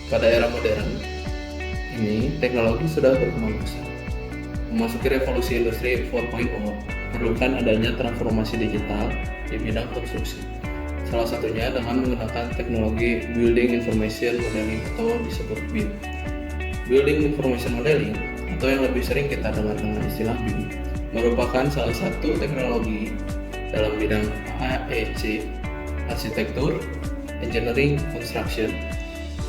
Pada era modern ini, teknologi sudah berkembang pesat. Memasuki revolusi industri 4.0, perlukan adanya transformasi digital di bidang konstruksi. Salah satunya dengan menggunakan teknologi Building Information Modeling atau disebut BIM. Building Information Modeling, atau yang lebih sering kita dengar dengan istilah BIM, merupakan salah satu teknologi dalam bidang AEC, Arsitektur, Engineering, Construction,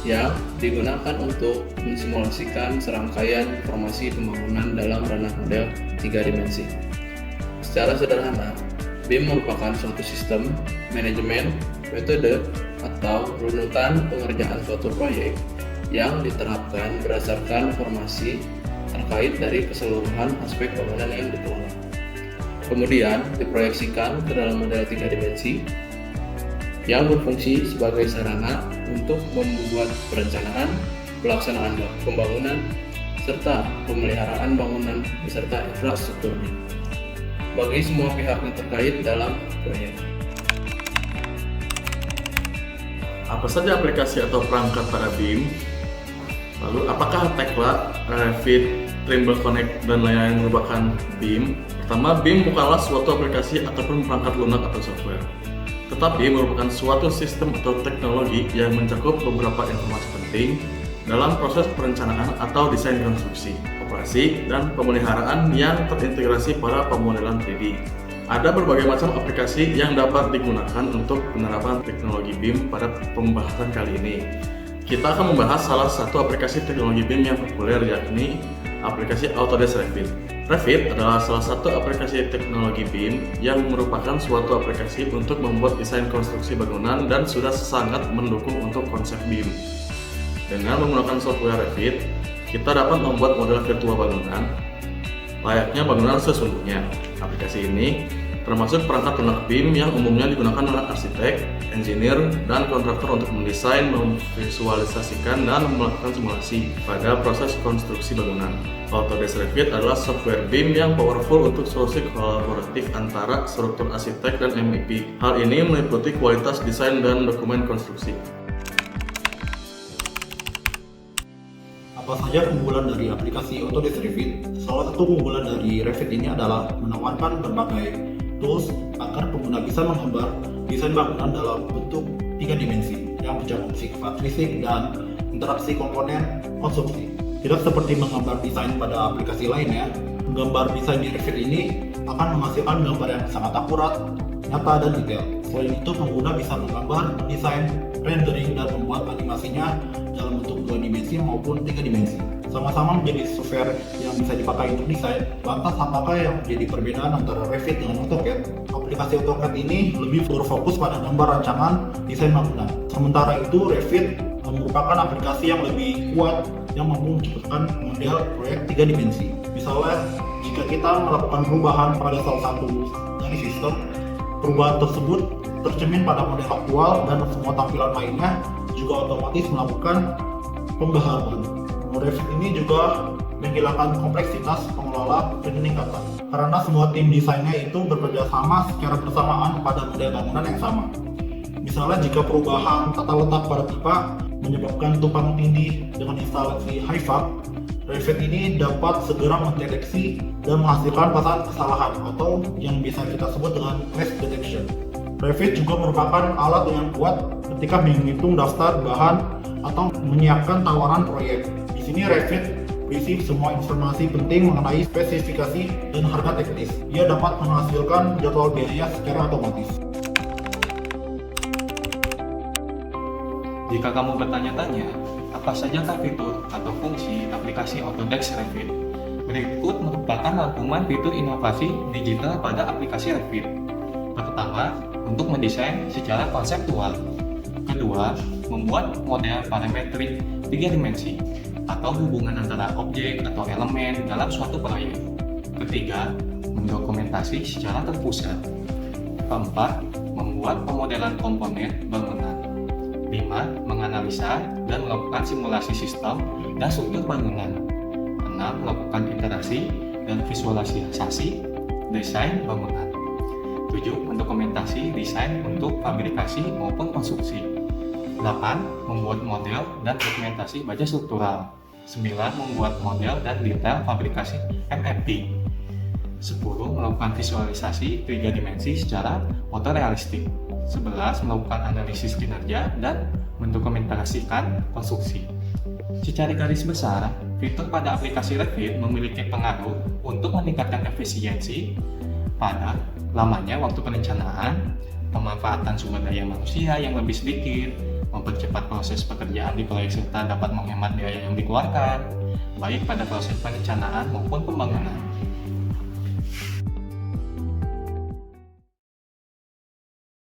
yang digunakan untuk mensimulasikan serangkaian informasi pembangunan dalam ranah model 3 dimensi. Secara sederhana, BIM merupakan suatu sistem, manajemen, metode, atau runutan pengerjaan suatu proyek yang diterapkan berdasarkan informasi terkait dari keseluruhan aspek bangunan yang dikelola. Kemudian diproyeksikan ke dalam model 3 dimensi yang berfungsi sebagai sarana untuk membuat perencanaan, pelaksanaan pembangunan, serta pemeliharaan bangunan beserta infrastrukturnya bagi semua pihak yang terkait dalam proyek. Apa saja aplikasi atau perangkat pada BIM? Lalu, apakah Tekla, Revit, Trimble Connect, dan lain-lain merupakan BIM? Pertama, BIM bukanlah suatu aplikasi ataupun perangkat lunak atau software, tetapi merupakan suatu sistem atau teknologi yang mencakup beberapa informasi penting dalam proses perencanaan atau desain konstruksi, operasi, dan pemeliharaan yang terintegrasi pada pemodelan 3D. Ada berbagai macam aplikasi yang dapat digunakan untuk penerapan teknologi BIM pada pembahasan kali ini. Kita akan membahas salah satu aplikasi teknologi BIM yang populer, yakni aplikasi Autodesk Revit. Revit adalah salah satu aplikasi teknologi BIM yang merupakan suatu aplikasi untuk membuat desain konstruksi bangunan dan sudah sangat mendukung untuk konsep BIM. Dengan menggunakan software Revit, kita dapat membuat model virtual bangunan layaknya bangunan sesungguhnya. Aplikasi ini termasuk perangkat lunak BIM yang umumnya digunakan oleh arsitek, engineer, dan kontraktor untuk mendesain, memvisualisasikan, dan melakukan simulasi pada proses konstruksi bangunan. Autodesk Revit adalah software BIM yang powerful untuk solusi kolaboratif antara struktur arsitek dan MEP. Hal ini meliputi kualitas desain dan dokumen konstruksi. Apa saja keunggulan dari aplikasi Autodesk Revit? Salah satu keunggulan dari Revit ini adalah menawarkan berbagai tools agar pengguna bisa menggambar desain bangunan dalam bentuk 3 dimensi yang mencakup sifat fisik dan interaksi komponen konstruksi. Tidak seperti menggambar desain pada aplikasi lainnya, menggambar desain di Revit ini akan menghasilkan gambar yang sangat akurat, nyata, dan detail. Selain itu, pengguna bisa menggambar, desain, rendering, dan membuat animasinya dalam bentuk 2 dimensi maupun 3 dimensi. Sama-sama menjadi software yang bisa dipakai untuk desain. Lantas, apakah yang menjadi perbedaan antara Revit dengan AutoCAD? Aplikasi AutoCAD ini lebih berfokus pada gambar rancangan desain bangunan. Sementara itu, Revit merupakan aplikasi yang lebih kuat yang mampu menciptakan model proyek 3 dimensi. Misalnya, jika kita melakukan perubahan pada salah satu dari sistem, perubahan tersebut tercermin pada model aktual dan semua tampilan lainnya juga otomatis melakukan pembaharuan. Revit ini juga menghilangkan kompleksitas pengelola peningkatan karena semua tim desainnya itu bekerja sama secara bersamaan pada model bangunan yang sama. Misalnya, jika perubahan tata letak pada pipa menyebabkan tumpang tindih dengan instalasi HIFAB, Revit ini dapat segera mendeteksi dan menghasilkan pesan kesalahan atau yang bisa kita sebut dengan crash detection. Revit juga merupakan alat yang kuat ketika menghitung daftar bahan atau menyiapkan tawaran proyek. Di sini Revit berisi semua informasi penting mengenai spesifikasi dan harga teknis. Ia dapat menghasilkan jadwal biaya secara otomatis. Jika kamu bertanya-tanya, apa sajakah fitur atau fungsi aplikasi Autodesk Revit? Berikut merupakan rangkuman fitur inovasi digital pada aplikasi Revit. Pertama, untuk mendesain secara konseptual. Kedua, membuat model parametrik 3 dimensi atau hubungan antara objek atau elemen dalam suatu proyek. Ketiga, mendokumentasi secara terpusat. Keempat, membuat pemodelan komponen bangunan. 5. Menganalisa dan melakukan simulasi sistem dan struktur bangunan. 6. Melakukan interaksi dan visualisasi desain bangunan. 7. Mendokumentasi desain untuk fabrikasi maupun konstruksi. 8. Membuat model dan dokumentasi baja struktural. 9. Membuat model dan detail fabrikasi MFT. 10. Melakukan visualisasi 3 dimensi secara fotorealistik. 11. Melakukan analisis kinerja dan mendokumentasikan konstruksi. Secara garis besar, fitur pada aplikasi Revit memiliki pengaruh untuk meningkatkan efisiensi pada lamanya waktu perencanaan, pemanfaatan sumber daya manusia yang lebih sedikit, mempercepat proses pekerjaan di proyek serta dapat menghemat biaya yang dikeluarkan, baik pada proses perencanaan maupun pembangunan.